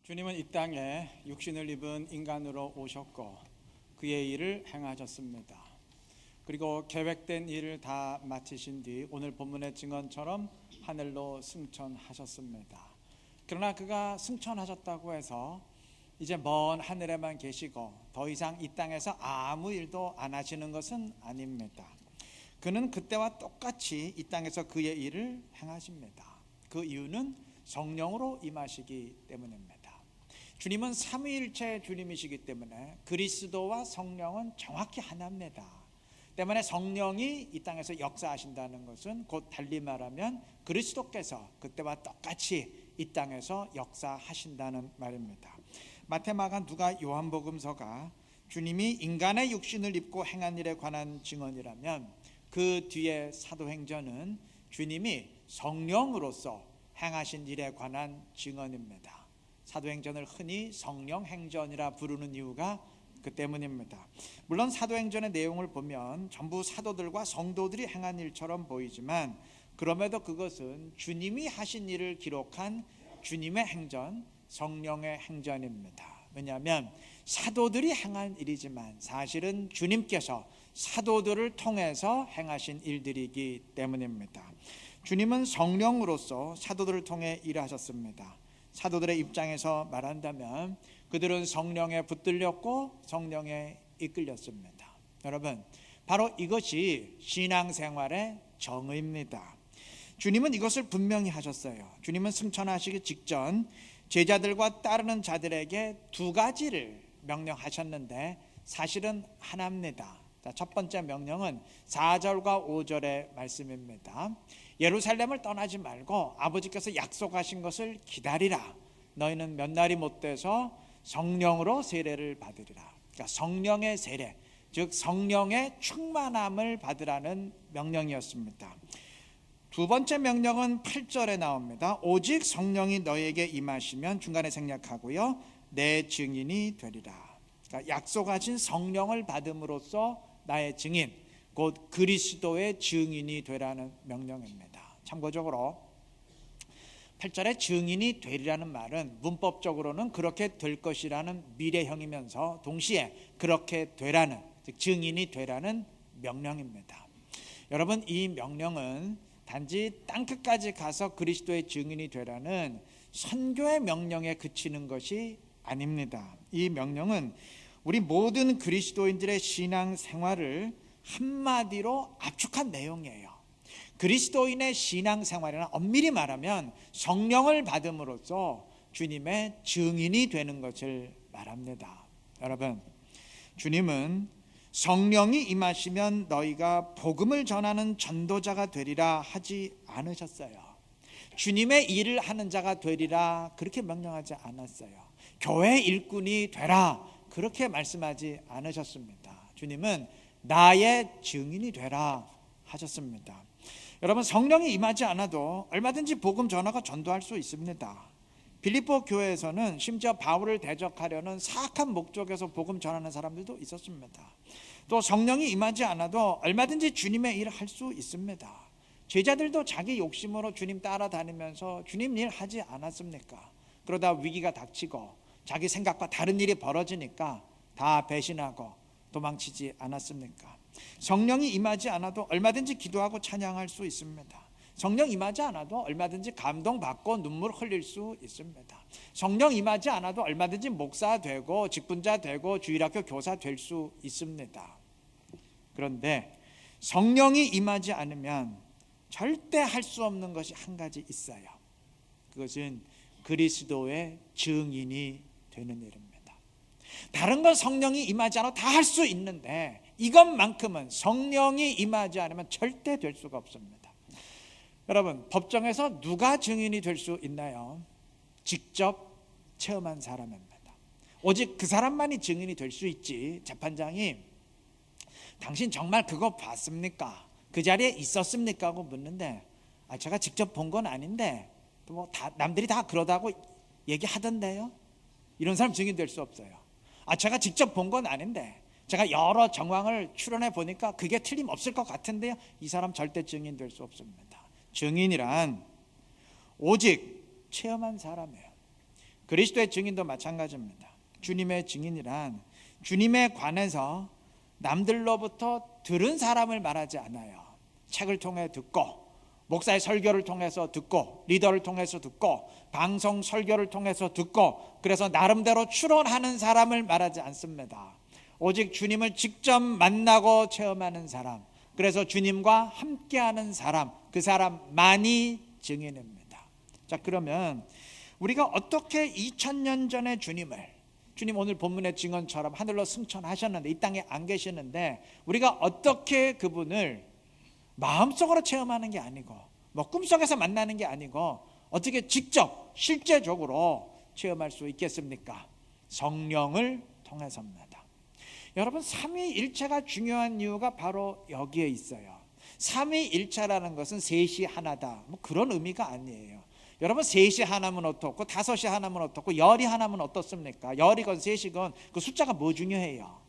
주님은 이 땅에 육신을 입은 인간으로 오셨고 그의 일을 행하셨습니다. 그리고 계획된 일을 다 마치신 뒤 오늘 본문의 증언처럼 하늘로 승천하셨습니다. 그러나 그가 승천하셨다고 해서 이제 먼 하늘에만 계시고 더 이상 이 땅에서 아무 일도 안 하시는 것은 아닙니다. 그는 그때와 똑같이 이 땅에서 그의 일을 행하십니다. 그 이유는 성령으로 임하시기 때문입니다. 주님은 삼위일체 주님이시기 때문에 그리스도와 성령은 정확히 하나입니다. 때문에 성령이 이 땅에서 역사하신다는 것은 곧 달리 말하면 그리스도께서 그때와 똑같이 이 땅에서 역사하신다는 말입니다. 마태, 마가, 누가, 요한복음서가 주님이 인간의 육신을 입고 행한 일에 관한 증언이라면 그 뒤에 사도행전은 주님이 성령으로서 행하신 일에 관한 증언입니다. 사도행전을 흔히 성령행전이라 부르는 이유가 그 때문입니다. 물론 사도행전의 내용을 보면 전부 사도들과 성도들이 행한 일처럼 보이지만 그럼에도 그것은 주님이 하신 일을 기록한 주님의 행전, 성령의 행전입니다. 왜냐하면 사도들이 행한 일이지만 사실은 주님께서 사도들을 통해서 행하신 일들이기 때문입니다. 주님은 성령으로서 사도들을 통해 일하셨습니다. 사도들의 입장에서 말한다면 그들은 성령에 붙들렸고 성령에 이끌렸습니다. 여러분, 바로 이것이 신앙생활의 정의입니다. 주님은 이것을 분명히 하셨어요. 주님은 승천하시기 직전 제자들과 따르는 자들에게 두 가지를 명령하셨는데 사실은 하나입니다. 첫 번째 명령은 4절과 5절의 말씀입니다. 예루살렘을 떠나지 말고 아버지께서 약속하신 것을 기다리라. 너희는 몇 날이 못 돼서 성령으로 세례를 받으리라. 그러니까 성령의 세례, 즉 성령의 충만함을 받으라는 명령이었습니다. 두 번째 명령은 8절에 나옵니다. 오직 성령이 너에게 임하시면, 중간에 생략하고요, 내 증인이 되리라. 그러니까 약속하신 성령을 받음으로써 나의 증인, 곧 그리스도의 증인이 되라는 명령입니다. 참고적으로 8절에 증인이 되리라는 말은 문법적으로는 그렇게 될 것이라는 미래형이면서 동시에 그렇게 되라는, 즉 증인이 되라는 명령입니다. 여러분, 이 명령은 단지 땅끝까지 가서 그리스도의 증인이 되라는 선교의 명령에 그치는 것이 아닙니다. 이 명령은 우리 모든 그리스도인들의 신앙 생활을 한마디로 압축한 내용이에요. 그리스도인의 신앙생활이나 엄밀히 말하면 성령을 받음으로써 주님의 증인이 되는 것을 말합니다. 여러분, 주님은 성령이 임하시면 너희가 복음을 전하는 전도자가 되리라 하지 않으셨어요. 주님의 일을 하는 자가 되리라 그렇게 명령하지 않았어요. 교회 일꾼이 되라 그렇게 말씀하지 않으셨습니다. 주님은 나의 증인이 되라 하셨습니다. 여러분, 성령이 임하지 않아도 얼마든지 복음 전하가 전도할 수 있습니다. 빌립보 교회에서는 심지어 바울을 대적하려는 사악한 목적에서 복음 전하는 사람들도 있었습니다. 또 성령이 임하지 않아도 얼마든지 주님의 일을 할 수 있습니다. 제자들도 자기 욕심으로 주님 따라다니면서 주님 일 하지 않았습니까? 그러다 위기가 닥치고 자기 생각과 다른 일이 벌어지니까 다 배신하고 도망치지 않았습니까? 성령이 임하지 않아도 얼마든지 기도하고 찬양할 수 있습니다. 성령 임하지 않아도 얼마든지 감동받고 눈물 흘릴 수 있습니다. 성령 임하지 않아도 얼마든지 목사 되고 직분자 되고 주일학교 교사 될 수 있습니다. 그런데 성령이 임하지 않으면 절대 할 수 없는 것이 한 가지 있어요. 그것은 그리스도의 증인이 되는 일입니다. 다른 건 성령이 임하지 않아도 다 할 수 있는데 이것만큼은 성령이 임하지 않으면 절대 될 수가 없습니다. 여러분, 법정에서 누가 증인이 될 수 있나요? 직접 체험한 사람입니다. 오직 그 사람만이 증인이 될 수 있지. 재판장이 당신 정말 그거 봤습니까? 그 자리에 있었습니까? 하고 묻는데 제가 직접 본 건 아닌데 뭐 남들이 다 그러다고 얘기하던데요. 이런 사람 증인 될 수 없어요. 제가 직접 본 건 아닌데 제가 여러 정황을 추론해 보니까 그게 틀림없을 것 같은데요. 이 사람 절대 증인 될 수 없습니다. 증인이란 오직 체험한 사람이에요. 그리스도의 증인도 마찬가지입니다. 주님의 증인이란 주님에 관해서 남들로부터 들은 사람을 말하지 않아요. 책을 통해 듣고, 목사의 설교를 통해서 듣고, 리더를 통해서 듣고, 방송 설교를 통해서 듣고, 그래서 나름대로 추론하는 사람을 말하지 않습니다. 오직 주님을 직접 만나고 체험하는 사람, 그래서 주님과 함께하는 사람, 그 사람만이 증인입니다. 자, 그러면 우리가 어떻게 2000년 전에 주님 오늘 본문의 증언처럼 하늘로 승천하셨는데 이 땅에 안 계시는데 우리가 어떻게 그분을 마음속으로 체험하는 게 아니고 뭐 꿈속에서 만나는 게 아니고 어떻게 직접 실제적으로 체험할 수 있겠습니까? 성령을 통해서입니다. 여러분, 삼위일체가 중요한 이유가 바로 여기에 있어요. 삼위일체라는 것은 셋이 하나다, 뭐 그런 의미가 아니에요. 여러분, 셋이 하나면 어떻고 다섯이 하나면 어떻고 열이 하나면 어떻습니까? 열이건 셋이건 그 숫자가 뭐 중요해요?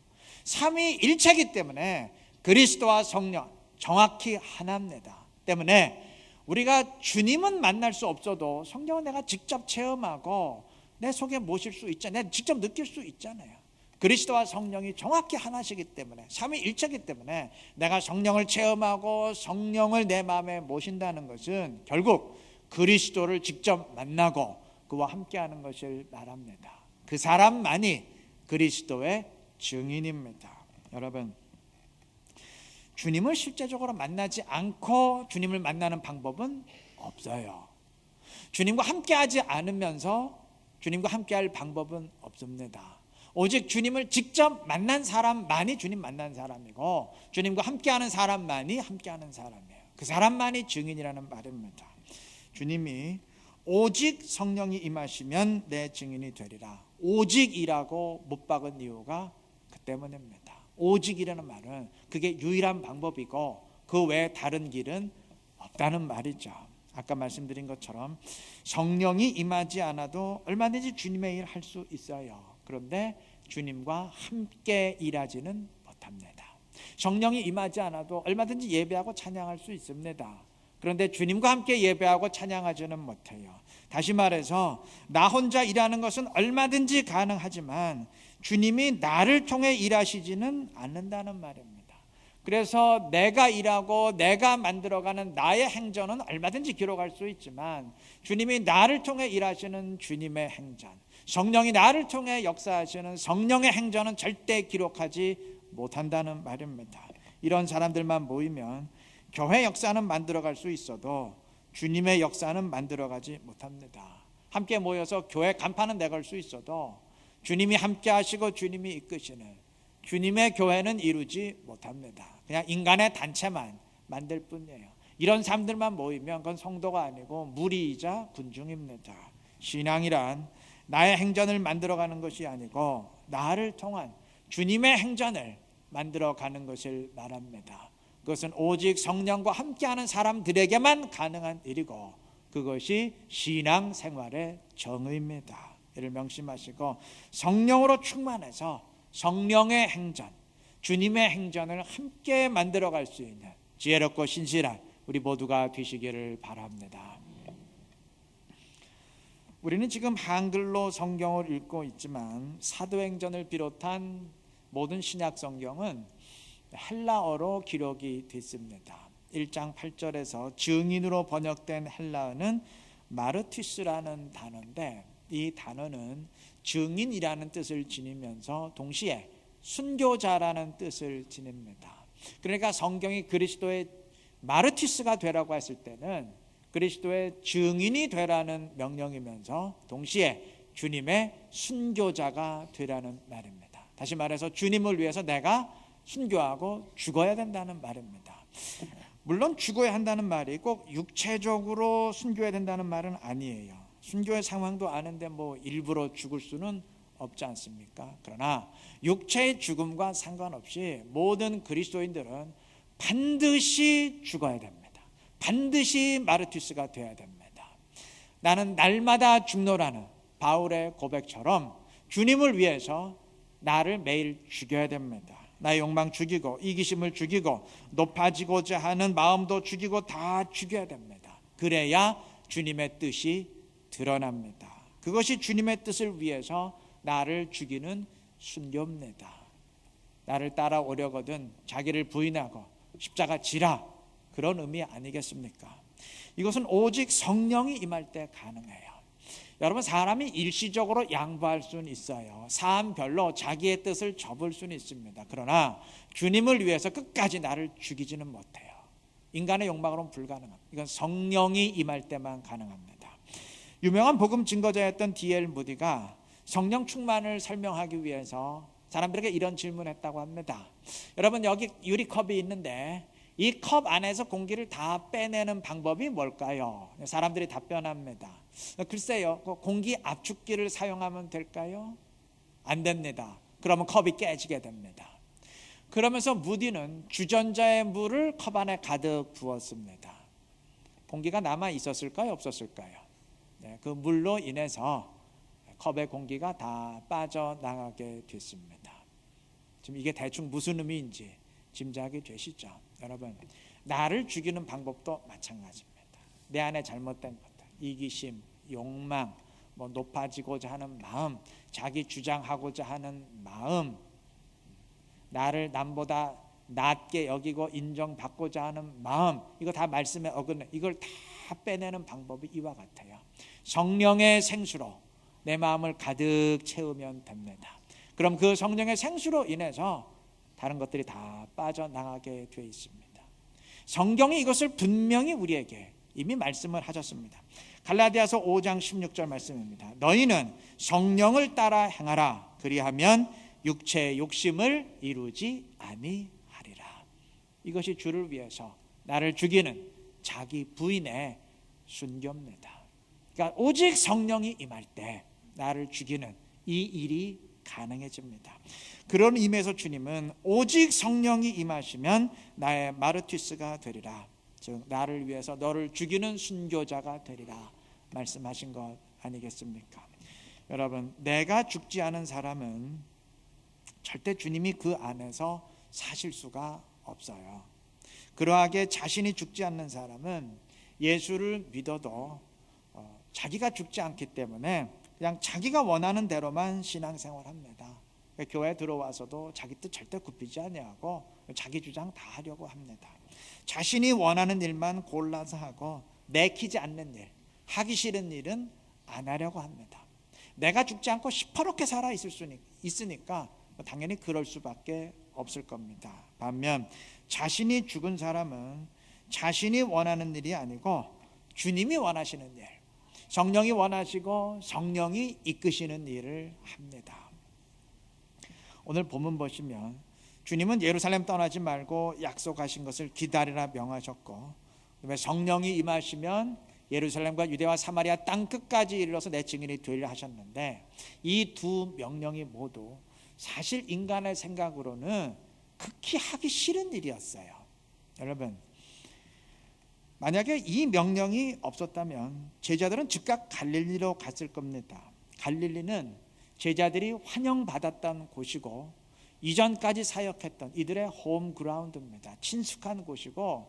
삼위일체이기 때문에 그리스도와 성령 정확히 하나입니다. 때문에 우리가 주님은 만날 수 없어도 성령은 내가 직접 체험하고 내 속에 모실 수 있잖아요. 내가 직접 느낄 수 있잖아요. 그리스도와 성령이 정확히 하나시기 때문에, 삼위일체이기 때문에 내가 성령을 체험하고 성령을 내 마음에 모신다는 것은 결국 그리스도를 직접 만나고 그와 함께하는 것을 말합니다. 그 사람만이 그리스도의 증인입니다. 여러분, 주님을 실제적으로 만나지 않고 주님을 만나는 방법은 없어요. 주님과 함께하지 않으면서 주님과 함께할 방법은 없습니다. 오직 주님을 직접 만난 사람만이 주님 만난 사람이고 주님과 함께하는 사람만이 함께하는 사람이에요. 그 사람만이 증인이라는 말입니다. 주님이 오직 성령이 임하시면 내 증인이 되리라. 오직이라고 못 박은 이유가 그 때문입니다. 오직이라는 말은 그게 유일한 방법이고 그 외에 다른 길은 없다는 말이죠. 아까 말씀드린 것처럼 성령이 임하지 않아도 얼마든지 주님의 일 할 수 있어요. 그런데 주님과 함께 일하지는 못합니다. 성령이 임하지 않아도 얼마든지 예배하고 찬양할 수 있습니다. 그런데 주님과 함께 예배하고 찬양하지는 못해요. 다시 말해서 나 혼자 일하는 것은 얼마든지 가능하지만 주님이 나를 통해 일하시지는 않는다는 말입니다. 그래서 내가 일하고 내가 만들어가는 나의 행전은 얼마든지 기록할 수 있지만 주님이 나를 통해 일하시는 주님의 행전, 성령이 나를 통해 역사하시는 성령의 행전은 절대 기록하지 못한다는 말입니다. 이런 사람들만 모이면 교회 역사는 만들어갈 수 있어도 주님의 역사는 만들어가지 못합니다. 함께 모여서 교회 간판은 내걸 수 있어도 주님이 함께 하시고 주님이 이끄시는 주님의 교회는 이루지 못합니다. 그냥 인간의 단체만 만들 뿐이에요. 이런 사람들만 모이면 그건 성도가 아니고 무리이자 군중입니다. 신앙이란 나의 행전을 만들어가는 것이 아니고 나를 통한 주님의 행전을 만들어가는 것을 말합니다. 그것은 오직 성령과 함께하는 사람들에게만 가능한 일이고 그것이 신앙생활의 정의입니다. 이를 명심하시고 성령으로 충만해서 성령의 행전, 주님의 행전을 함께 만들어갈 수 있는 지혜롭고 신실한 우리 모두가 되시기를 바랍니다. 우리는 지금 한글로 성경을 읽고 있지만 사도행전을 비롯한 모든 신약 성경은 헬라어로 기록이 됐습니다. 1장 8절에서 증인으로 번역된 헬라어는 마르티스라는 단어인데 이 단어는 증인이라는 뜻을 지니면서 동시에 순교자라는 뜻을 지닙니다. 그러니까 성경이 그리스도의 마르티스가 되라고 했을 때는 그리스도의 증인이 되라는 명령이면서 동시에 주님의 순교자가 되라는 말입니다. 다시 말해서 주님을 위해서 내가 순교하고 죽어야 된다는 말입니다. 물론 죽어야 한다는 말이 꼭 육체적으로 순교해야 된다는 말은 아니에요. 순교의 상황도 아는데 뭐 일부러 죽을 수는 없지 않습니까? 그러나 육체의 죽음과 상관없이 모든 그리스도인들은 반드시 죽어야 됩니다. 반드시 마르티스가 되어야 됩니다. 나는 날마다 죽노라는 바울의 고백처럼 주님을 위해서 나를 매일 죽여야 됩니다. 나의 욕망 죽이고 이기심을 죽이고 높아지고자 하는 마음도 죽이고 다 죽여야 됩니다. 그래야 주님의 뜻이 드러납니다. 그것이 주님의 뜻을 위해서 나를 죽이는 순교입니다. 나를 따라오려거든 자기를 부인하고 십자가 지라, 그런 의미 아니겠습니까? 이것은 오직 성령이 임할 때 가능해요. 여러분, 사람이 일시적으로 양보할 수는 있어요. 사안별로 자기의 뜻을 접을 수는 있습니다. 그러나 주님을 위해서 끝까지 나를 죽이지는 못해요. 인간의 욕망으로는 불가능합니다. 이건 성령이 임할 때만 가능합니다. 유명한 복음 증거자였던 D.L. 무디가 성령 충만을 설명하기 위해서 사람들에게 이런 질문했다고 합니다. 여러분, 여기 유리컵이 있는데 이 컵 안에서 공기를 다 빼내는 방법이 뭘까요? 사람들이 답변합니다. 글쎄요, 공기 압축기를 사용하면 될까요? 안 됩니다. 그러면 컵이 깨지게 됩니다. 그러면서 무디는 주전자의 물을 컵 안에 가득 부었습니다. 공기가 남아 있었을까요? 없었을까요? 네, 그 물로 인해서 컵의 공기가 다 빠져나가게 됐습니다. 지금 이게 대충 무슨 의미인지 짐작이 되시죠? 여러분, 나를 죽이는 방법도 마찬가지입니다. 내 안에 잘못된 것들, 이기심, 욕망, 높아지고자 하는 마음, 자기 주장하고자 하는 마음, 나를 남보다 낮게 여기고 인정받고자 하는 마음, 이거 다 말씀에 어긋내, 이걸 다 빼내는 방법이 이와 같아요. 성령의 생수로 내 마음을 가득 채우면 됩니다. 그럼 그 성령의 생수로 인해서 다른 것들이 다 빠져나가게 되어 있습니다. 성경이 이것을 분명히 우리에게 이미 말씀을 하셨습니다. 갈라디아서 5장 16절 말씀입니다. 너희는 성령을 따라 행하라. 그리하면 육체의 욕심을 이루지 아니하리라. 이것이 주를 위해서 나를 죽이는 자기 부인의 순교입니다. 그러니까 오직 성령이 임할 때 나를 죽이는 이 일이 가능해집니다. 그런 의미에서 주님은 오직 성령이 임하시면 나의 마르티스가 되리라, 즉 나를 위해서 너를 죽이는 순교자가 되리라 말씀하신 것 아니겠습니까? 여러분, 내가 죽지 않은 사람은 절대 주님이 그 안에서 사실 수가 없어요. 그러하게 자신이 죽지 않는 사람은 예수를 믿어도 자기가 죽지 않기 때문에 그냥 자기가 원하는 대로만 신앙생활합니다. 교회에 들어와서도 자기 뜻 절대 굽히지 아니하고 자기 주장 다 하려고 합니다. 자신이 원하는 일만 골라서 하고 내키지 않는 일, 하기 싫은 일은 안 하려고 합니다. 내가 죽지 않고 시퍼렇게 살아 있으니까 당연히 그럴 수밖에 없을 겁니다. 반면 자신이 죽은 사람은 자신이 원하는 일이 아니고 주님이 원하시는 일, 성령이 원하시고 성령이 이끄시는 일을 합니다. 오늘 본문 보시면 주님은 예루살렘 떠나지 말고 약속하신 것을 기다리라 명하셨고, 그다음에 성령이 임하시면 예루살렘과 유대와 사마리아 땅 끝까지 이르러서 내 증인이 되리라 하셨는데, 이 두 명령이 모두 사실 인간의 생각으로는 극히 하기 싫은 일이었어요. 여러분, 만약에 이 명령이 없었다면 제자들은 즉각 갈릴리로 갔을 겁니다. 갈릴리는 제자들이 환영받았던 곳이고 이전까지 사역했던 이들의 홈그라운드입니다. 친숙한 곳이고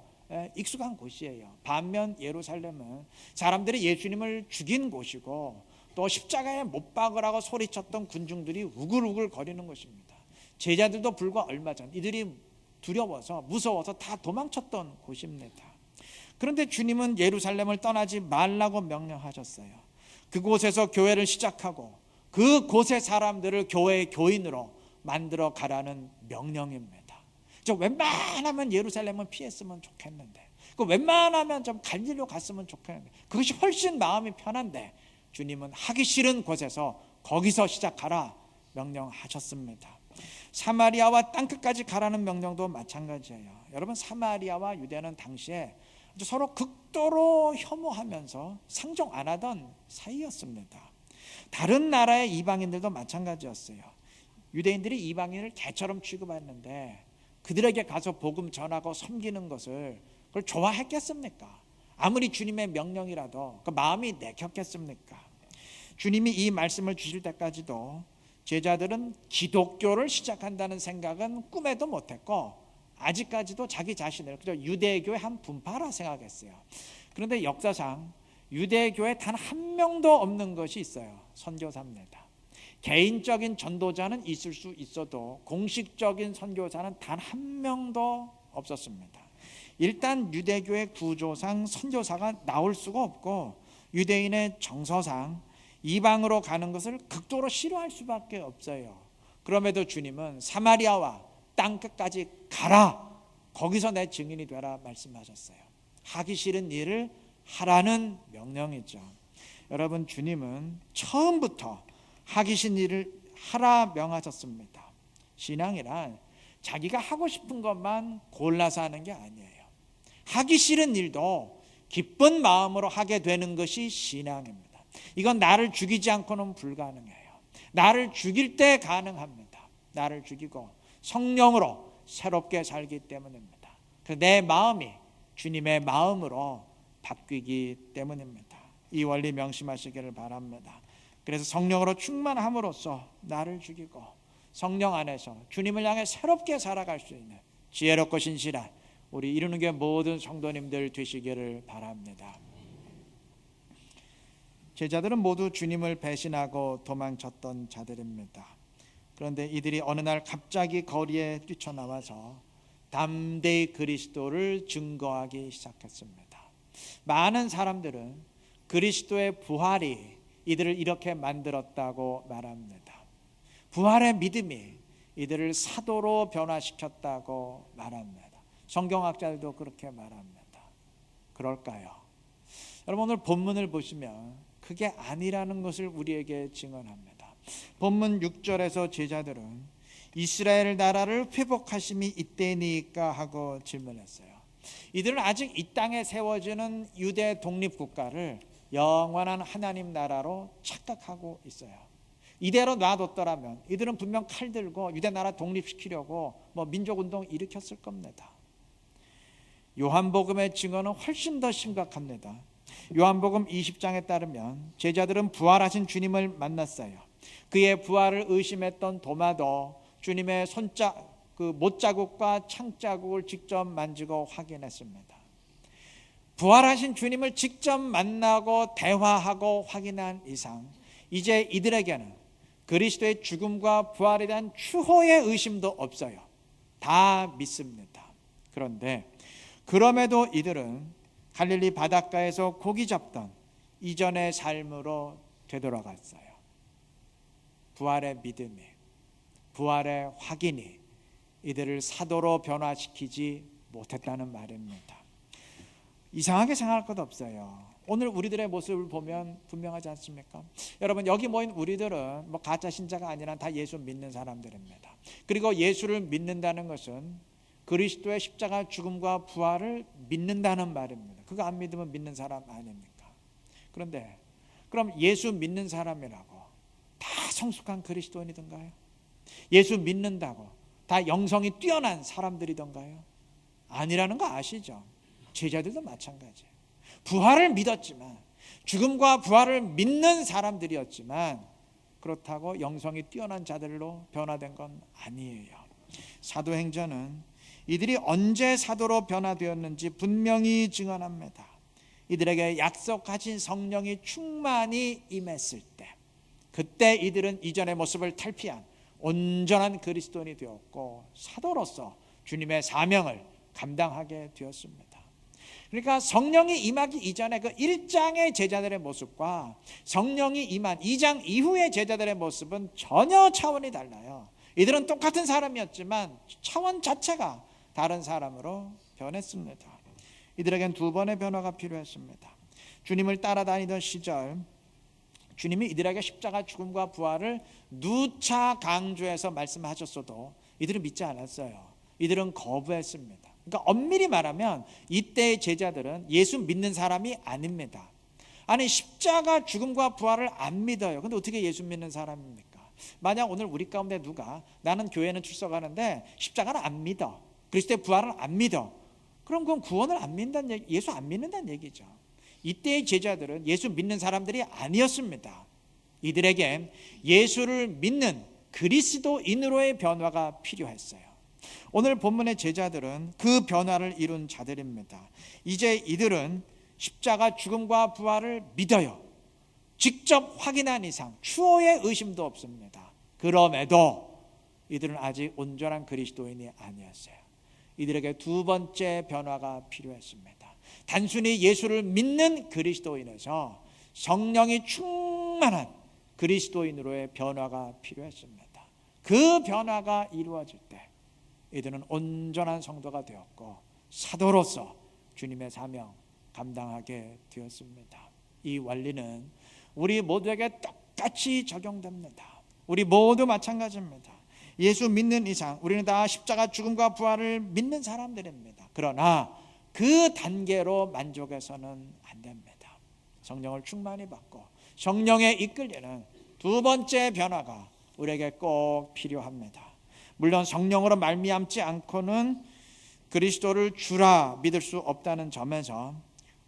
익숙한 곳이에요. 반면 예루살렘은 사람들이 예수님을 죽인 곳이고 또 십자가에 못 박으라고 소리쳤던 군중들이 우글우글 거리는 곳입니다. 제자들도 불과 얼마 전 이들이 두려워서 무서워서 다 도망쳤던 곳입니다. 그런데 주님은 예루살렘을 떠나지 말라고 명령하셨어요. 그곳에서 교회를 시작하고 그곳의 사람들을 교회의 교인으로 만들어 가라는 명령입니다. 저 웬만하면 예루살렘은 피했으면 좋겠는데, 웬만하면 좀 갈릴리로 갔으면 좋겠는데, 그것이 훨씬 마음이 편한데 주님은 하기 싫은 곳에서 거기서 시작하라 명령하셨습니다. 사마리아와 땅끝까지 가라는 명령도 마찬가지예요. 여러분, 사마리아와 유대는 당시에 서로 극도로 혐오하면서 상종 안 하던 사이였습니다. 다른 나라의 이방인들도 마찬가지였어요. 유대인들이 이방인을 개처럼 취급했는데 그들에게 가서 복음 전하고 섬기는 것을 그걸 좋아했겠습니까? 아무리 주님의 명령이라도 그 마음이 내켰겠습니까? 주님이 이 말씀을 주실 때까지도 제자들은 기독교를 시작한다는 생각은 꿈에도 못했고 아직까지도 자기 자신을 그저 유대교의 한 분파라 생각했어요. 그런데 역사상 유대교에 단 한 명도 없는 것이 있어요. 선교사입니다. 개인적인 전도자는 있을 수 있어도 공식적인 선교사는 단 한 명도 없었습니다. 일단 유대교의 구조상 선교사가 나올 수가 없고 유대인의 정서상 이방으로 가는 것을 극도로 싫어할 수밖에 없어요. 그럼에도 주님은 사마리아와 땅끝까지 가라, 거기서 내 증인이 되라 말씀하셨어요. 하기 싫은 일을 하라는 명령이죠. 여러분, 주님은 처음부터 하기 싫은 일을 하라 명하셨습니다. 신앙이란 자기가 하고 싶은 것만 골라서 하는 게 아니에요. 하기 싫은 일도 기쁜 마음으로 하게 되는 것이 신앙입니다. 이건 나를 죽이지 않고는 불가능해요. 나를 죽일 때 가능합니다. 나를 죽이고 성령으로 새롭게 살기 때문입니다. 내 마음이 주님의 마음으로 바뀌기 때문입니다. 이 원리 명심하시기를 바랍니다. 그래서 성령으로 충만함으로써 나를 죽이고 성령 안에서 주님을 향해 새롭게 살아갈 수 있는 지혜롭고 신실한 우리 이루는 게 모든 성도님들 되시기를 바랍니다. 제자들은 모두 주님을 배신하고 도망쳤던 자들입니다. 그런데 이들이 어느 날 갑자기 거리에 뛰쳐나와서 담대히 그리스도를 증거하기 시작했습니다. 많은 사람들은 그리스도의 부활이 이들을 이렇게 만들었다고 말합니다. 부활의 믿음이 이들을 사도로 변화시켰다고 말합니다. 성경학자들도 그렇게 말합니다. 그럴까요? 여러분, 오늘 본문을 보시면 그게 아니라는 것을 우리에게 증언합니다. 본문 6절에서 제자들은 이스라엘 나라를 회복하심이 이때니까 하고 질문했어요. 이들은 아직 이 땅에 세워지는 유대 독립국가를 영원한 하나님 나라로 착각하고 있어요. 이대로 놔뒀더라면 이들은 분명 칼 들고 유대 나라 독립시키려고 민족운동 일으켰을 겁니다. 요한복음의 증언은 훨씬 더 심각합니다. 요한복음 20장에 따르면 제자들은 부활하신 주님을 만났어요. 그의 부활을 의심했던 도마도 주님의 못자국과 창자국을 직접 만지고 확인했습니다. 부활하신 주님을 직접 만나고 대화하고 확인한 이상 이제 이들에게는 그리스도의 죽음과 부활에 대한 추호의 의심도 없어요. 다 믿습니다. 그런데 그럼에도 이들은 갈릴리 바닷가에서 고기 잡던 이전의 삶으로 되돌아갔어요. 부활의 믿음이, 부활의 확인이 이들을 사도로 변화시키지 못했다는 말입니다. 이상하게 생각할 것 없어요. 오늘 우리들의 모습을 보면 분명하지 않습니까? 여러분, 여기 모인 우리들은 가짜 신자가 아니라 다 예수 믿는 사람들입니다. 그리고 예수를 믿는다는 것은 그리스도의 십자가 죽음과 부활을 믿는다는 말입니다. 그거 안 믿으면 믿는 사람 아닙니까? 그런데 그럼 예수 믿는 사람이라고 다 성숙한 그리스도인이던가요? 예수 믿는다고 다 영성이 뛰어난 사람들이던가요? 아니라는 거 아시죠? 제자들도 마찬가지예요. 부활을 믿었지만, 죽음과 부활을 믿는 사람들이었지만 그렇다고 영성이 뛰어난 자들로 변화된 건 아니에요. 사도행전은 이들이 언제 사도로 변화되었는지 분명히 증언합니다. 이들에게 약속하신 성령이 충만히 임했을 때, 그때 이들은 이전의 모습을 탈피한 온전한 그리스도인이 되었고 사도로서 주님의 사명을 감당하게 되었습니다. 그러니까 성령이 임하기 이전에 그 1장의 제자들의 모습과 성령이 임한 2장 이후의 제자들의 모습은 전혀 차원이 달라요. 이들은 똑같은 사람이었지만 차원 자체가 다른 사람으로 변했습니다. 이들에겐 두 번의 변화가 필요했습니다. 주님을 따라다니던 시절 주님이 이들에게 십자가 죽음과 부활을 누차 강조해서 말씀하셨어도 이들은 믿지 않았어요. 이들은 거부했습니다. 그러니까 엄밀히 말하면 이때의 제자들은 예수 믿는 사람이 아닙니다. 아니, 십자가 죽음과 부활을 안 믿어요. 근데 어떻게 예수 믿는 사람입니까? 만약 오늘 우리 가운데 누가 나는 교회는 출석하는데 십자가를 안 믿어, 그리스도의 부활을 안 믿어, 그럼 그건 구원을 안 믿는다는 얘기, 예수 안 믿는다는 얘기죠. 이때의 제자들은 예수 믿는 사람들이 아니었습니다. 이들에겐 예수를 믿는 그리스도인으로의 변화가 필요했어요. 오늘 본문의 제자들은 그 변화를 이룬 자들입니다. 이제 이들은 십자가 죽음과 부활을 믿어요. 직접 확인한 이상 추호의 의심도 없습니다. 그럼에도 이들은 아직 온전한 그리스도인이 아니었어요. 이들에게 두 번째 변화가 필요했습니다. 단순히 예수를 믿는 그리스도인에서 성령이 충만한 그리스도인으로의 변화가 필요했습니다. 그 변화가 이루어질 때 이들은 온전한 성도가 되었고 사도로서 주님의 사명 감당하게 되었습니다. 이 원리는 우리 모두에게 똑같이 적용됩니다. 우리 모두 마찬가지입니다. 예수 믿는 이상 우리는 다 십자가 죽음과 부활을 믿는 사람들입니다. 그러나 그 단계로 만족해서는 안 됩니다. 성령을 충만히 받고 성령에 이끌리는 두 번째 변화가 우리에게 꼭 필요합니다. 물론 성령으로 말미암지 않고는 그리스도를 주라 믿을 수 없다는 점에서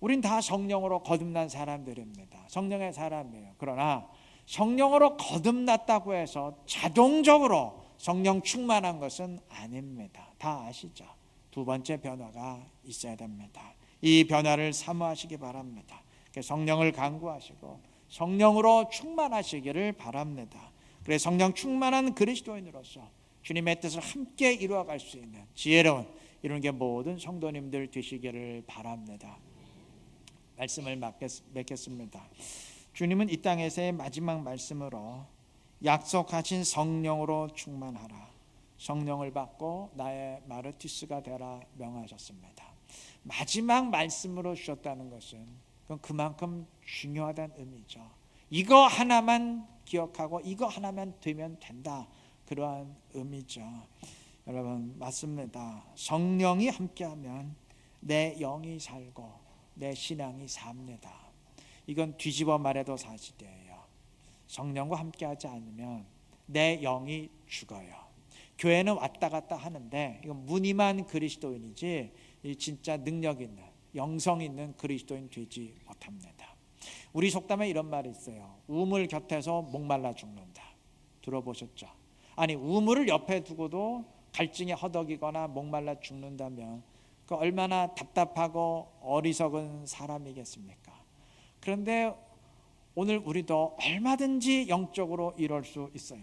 우린 다 성령으로 거듭난 사람들입니다. 성령의 사람이에요. 그러나 성령으로 거듭났다고 해서 자동적으로 성령 충만한 것은 아닙니다. 다 아시죠? 두 번째 변화가 있어야 됩니다. 이 변화를 사모하시기 바랍니다. 성령을 간구하시고 성령으로 충만하시기를 바랍니다. 그래서 성령 충만한 그리스도인으로서 주님의 뜻을 함께 이루어갈 수 있는 지혜로운 이런 게 모든 성도님들 되시기를 바랍니다. 말씀을 맺겠습니다. 주님은 이 땅에서의 마지막 말씀으로 약속하신 성령으로 충만하라, 성령을 받고 나의 마르티스가 되라 명하셨습니다. 마지막 말씀으로 주셨다는 것은 그만큼 중요하다는 의미죠. 이거 하나만 기억하고 이거 하나만 되면 된다, 그러한 의미죠. 여러분 맞습니다. 성령이 함께하면 내 영이 살고 내 신앙이 삽니다. 이건 뒤집어 말해도 사실이에요. 성령과 함께하지 않으면 내 영이 죽어요. 교회는 왔다 갔다 하는데 이건 무늬만 그리스도인이지 진짜 능력 있는 영성 있는 그리스도인 되지 못합니다. 우리 속담에 이런 말이 있어요. 우물 곁에서 목말라 죽는다. 들어보셨죠? 아니 우물을 옆에 두고도 갈증에 허덕이거나 목말라 죽는다면 그 얼마나 답답하고 어리석은 사람이겠습니까? 그런데 오늘 우리도 얼마든지 영적으로 이룰 수 있어요.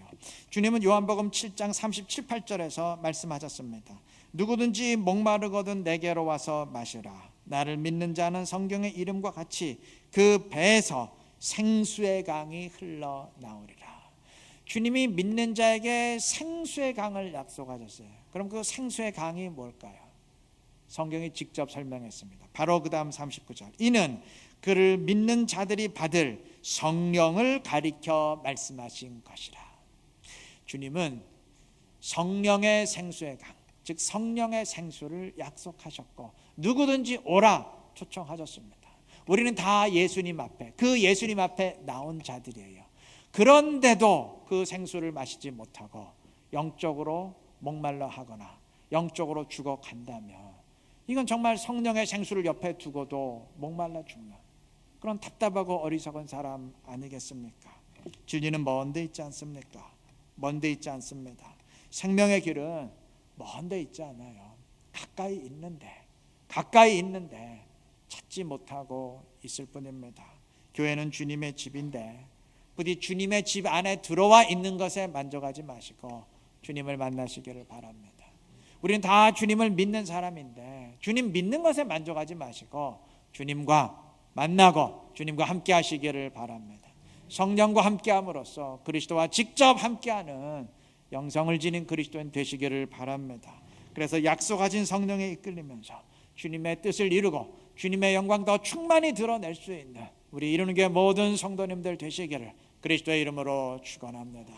주님은 요한복음 7장 37, 8절에서 말씀하셨습니다. 누구든지 목마르거든 내게로 와서 마시라. 나를 믿는 자는 성경의 이름과 같이 그 배에서 생수의 강이 흘러나오리라. 주님이 믿는 자에게 생수의 강을 약속하셨어요. 그럼 그 생수의 강이 뭘까요? 성경이 직접 설명했습니다. 바로 그 다음 39절. 이는 그를 믿는 자들이 받을 성령을 가리켜 말씀하신 것이라. 주님은 성령의 생수의 강, 즉 성령의 생수를 약속하셨고 누구든지 오라 초청하셨습니다. 우리는 다 예수님 앞에, 그 예수님 앞에 나온 자들이에요. 그런데도 그 생수를 마시지 못하고 영적으로 목말라 하거나 영적으로 죽어간다면 이건 정말 성령의 생수를 옆에 두고도 목말라 죽는 그런 답답하고 어리석은 사람 아니겠습니까? 진리는 먼 데 있지 않습니까? 먼 데 있지 않습니다. 생명의 길은 먼 데 있지 않아요. 가까이 있는데 찾지 못하고 있을 뿐입니다. 교회는 주님의 집인데 부디 주님의 집 안에 들어와 있는 것에 만족하지 마시고 주님을 만나시기를 바랍니다. 우리는 다 주님을 믿는 사람인데 주님 믿는 것에 만족하지 마시고 주님과 만나고 주님과 함께 하시기를 바랍니다. 성령과 함께함으로써 그리스도와 직접 함께하는 영성을 지닌 그리스도인 되시기를 바랍니다. 그래서 약속하신 성령에 이끌리면서 주님의 뜻을 이루고 주님의 영광 더 충만히 드러낼 수 있는 우리 이루는 게 모든 성도님들 되시기를 그리스도의 이름으로 축원합니다.